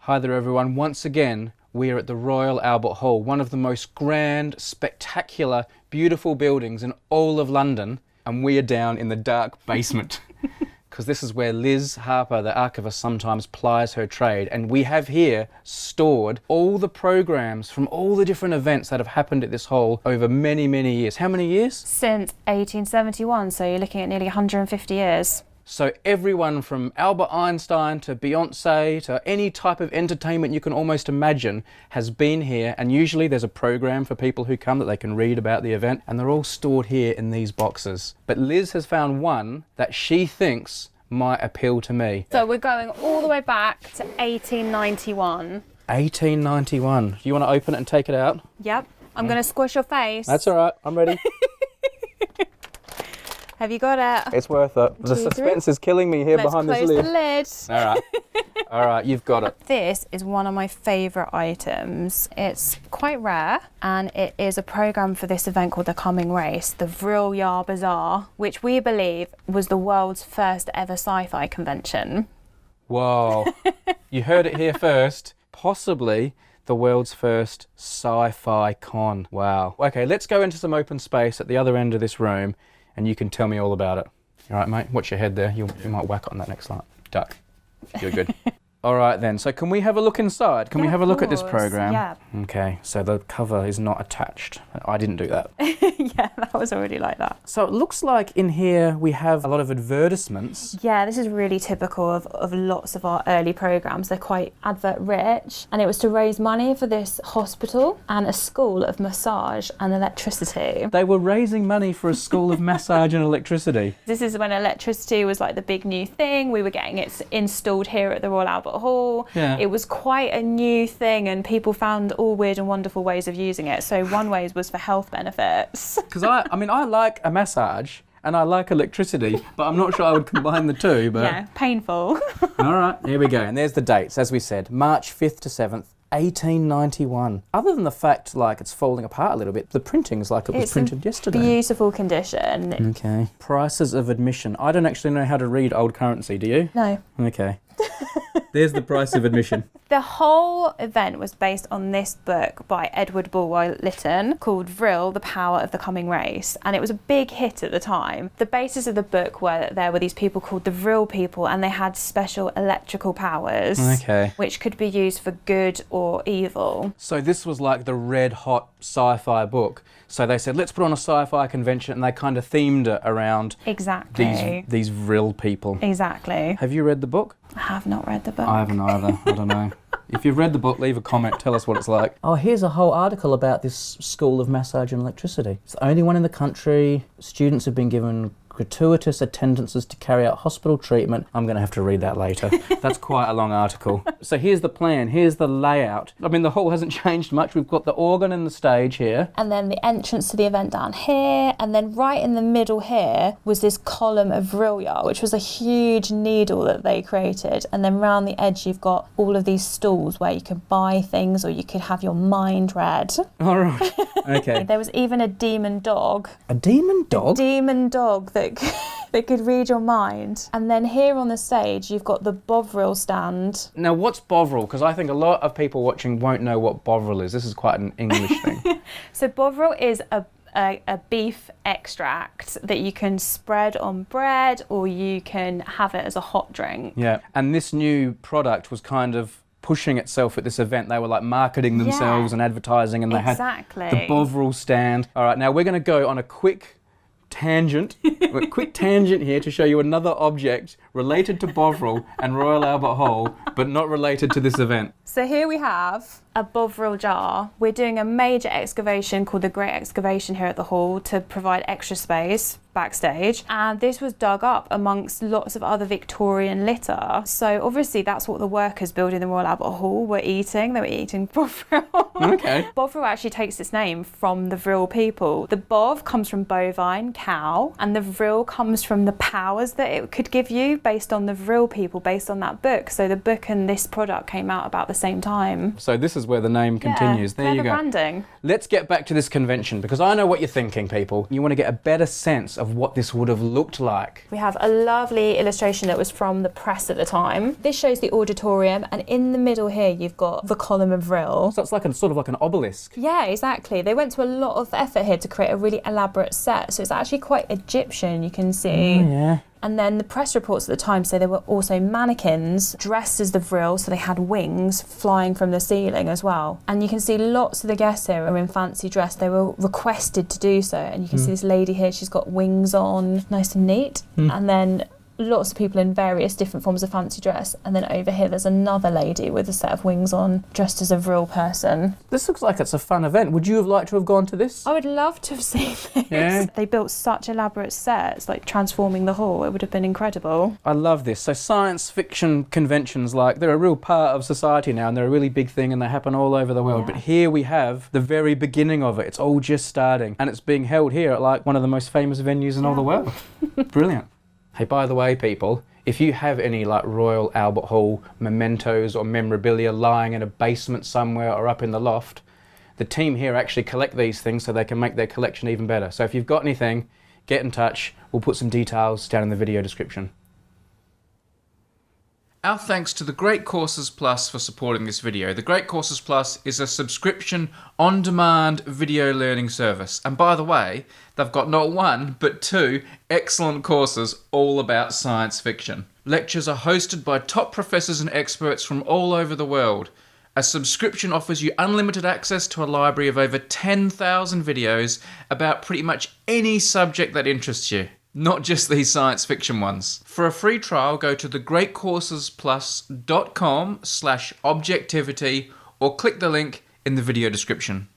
Hi there everyone, once again we are at the Royal Albert Hall, one of the most grand, spectacular, beautiful buildings in all of London, and we are down in the dark basement because this is where Liz Harper, the archivist, sometimes plies her trade, and we have here stored all the programs from all the different events that have happened at this hall over many, many years. How many years? Since 1871, so you're looking at nearly 150 years. So everyone from Albert Einstein to Beyonce to any type of entertainment you can almost imagine has been here, and usually there's a program for people who come that they can read about the event, and they're all stored here in these boxes. But Liz has found one that she thinks might appeal to me. So we're going all the way back to 1891. 1891. Do you want to open it and take it out? Yep. I'm going to squish your face. That's all right, I'm ready. Have you got it? It's worth it. The suspense is killing me here behind this lid. Let's close the lid. All right. All right, you've got it. This is one of my favourite items. It's quite rare, and it is a programme for this event called the Coming Race, the Vril-Ya Bazaar, which we believe was the world's first ever sci-fi convention. Whoa. You heard it here first. Possibly the world's first sci-fi con. Wow. Okay, let's go into some open space at the other end of this room, and you can tell me all about it. All right, mate? Watch your head there. You might whack it on that next slide. Duck. You're good. All right, then. So can we have a look inside? Can we have a look at this program? Yeah. Okay, so the cover is not attached. I didn't do that. Yeah, that was already like that. So it looks like in here we have a lot of advertisements. Yeah, this is really typical of lots of our early programmes. They're quite advert rich, and it was to raise money for this hospital and a school of massage and electricity. They were raising money for a school of massage and electricity. This is when electricity was like the big new thing. We were getting it installed here at the Royal Albert Hall. Yeah. It was quite a new thing, and people found all weird and wonderful ways of using it. So one way was for health benefits. Because I like a massage and I like electricity, but I'm not sure I would combine the two. But Yeah, painful. all right, here we go. And there's the dates, as we said, March 5th to 7th. 1891. Other than the fact, like, it's falling apart a little bit, the printing's like it was printed yesterday. Beautiful condition. Okay. Prices of admission. I don't actually know how to read old currency, do you? No. Okay. There's the price of admission. The whole event was based on this book by Edward Bulwer Lytton called Vril, The Power of the Coming Race, and it was a big hit at the time. The basis of the book were that there were these people called the Vril people, and they had special electrical powers, which could be used for good or evil. So this was like the red hot sci-fi book. So they said, let's put on a sci-fi convention, and they kind of themed it around these Vril people. Exactly. Have you read the book? I have not read the book. I haven't either. I don't know. If you've read the book, leave a comment. Tell us what it's like. Oh, here's a whole article about this school of massage and electricity. It's the only one in the country. Students have been given gratuitous attendances to carry out hospital treatment. I'm going to have to read that later. That's quite a long article. So here's the plan. Here's the layout. I mean, the hall hasn't changed much. We've got the organ and the stage here. And then the entrance to the event down here. And then right in the middle here was this column of Vril-Ya, which was a huge needle that they created. And then round the edge, you've got all of these stalls where you could buy things or you could have your mind read. All right. Okay. There was even a demon dog. A demon dog? A demon dog that could read your mind. And then here on the stage, you've got the bovril stand. Now, what's bovril? Because I think a lot of people watching won't know what bovril is. This is quite an English thing. So bovril is a beef extract that you can spread on bread or you can have it as a hot drink. Yeah, and this new product was kind of pushing itself at this event. They were like marketing themselves and advertising, and they had the bovril stand. All right, now we're going to go on a quick tangent here to show you another object related to bovril and Royal Albert Hall, but not related to this event. So here we have a bovril jar. We're doing a major excavation called the Great Excavation here at the hall to provide extra space backstage, and this was dug up amongst lots of other Victorian litter. So obviously that's what the workers building the Royal Albert Hall were eating. They were eating bovril. Okay. Bovril actually takes its name from the Vril people. The bov comes from bovine, cow, and the Vril comes from the powers that it could give you based on the Vril people, based on that book. So the book and this product came out about the same time. So this is where the name continues. There you go. Branding. Let's get back to this convention, because I know what you're thinking, people. You want to get a better sense of what this would have looked like. We have a lovely illustration that was from the press at the time. This shows the auditorium, and in the middle here you've got the column of Vril. So it's like sort of like an obelisk. Yeah, exactly. They went to a lot of effort here to create a really elaborate set, so it's actually quite Egyptian, you can see. Yeah. And then the press reports at the time say there were also mannequins dressed as the Vril, so they had wings flying from the ceiling as well. And you can see lots of the guests here are in fancy dress. They were requested to do so. And you can see this lady here, she's got wings on, nice and neat. And then lots of people in various different forms of fancy dress, and then over here there's another lady with a set of wings on, dressed as a Vril person. This looks like it's a fun event. Would you have liked to have gone to this? I would love to have seen this. Yeah. They built such elaborate sets, like transforming the hall. It would have been incredible. I love this. So science fiction conventions, like, they're a real part of society now, and they're a really big thing, and they happen all over the world. Yeah. But here we have the very beginning of it. It's all just starting, and it's being held here at like one of the most famous venues in all the world. Brilliant. Hey, by the way, people, if you have any like Royal Albert Hall mementos or memorabilia lying in a basement somewhere or up in the loft, the team here actually collect these things so they can make their collection even better. So if you've got anything, get in touch. We'll put some details down in the video description. Our thanks to the Great Courses Plus for supporting this video. The Great Courses Plus is a subscription on-demand video learning service. And by the way, they've got not one, but 2 excellent courses all about science fiction. Lectures are hosted by top professors and experts from all over the world. A subscription offers you unlimited access to a library of over 10,000 videos about pretty much any subject that interests you. Not just these science fiction ones. For a free trial, go to thegreatcoursesplus.com/objectivity or click the link in the video description.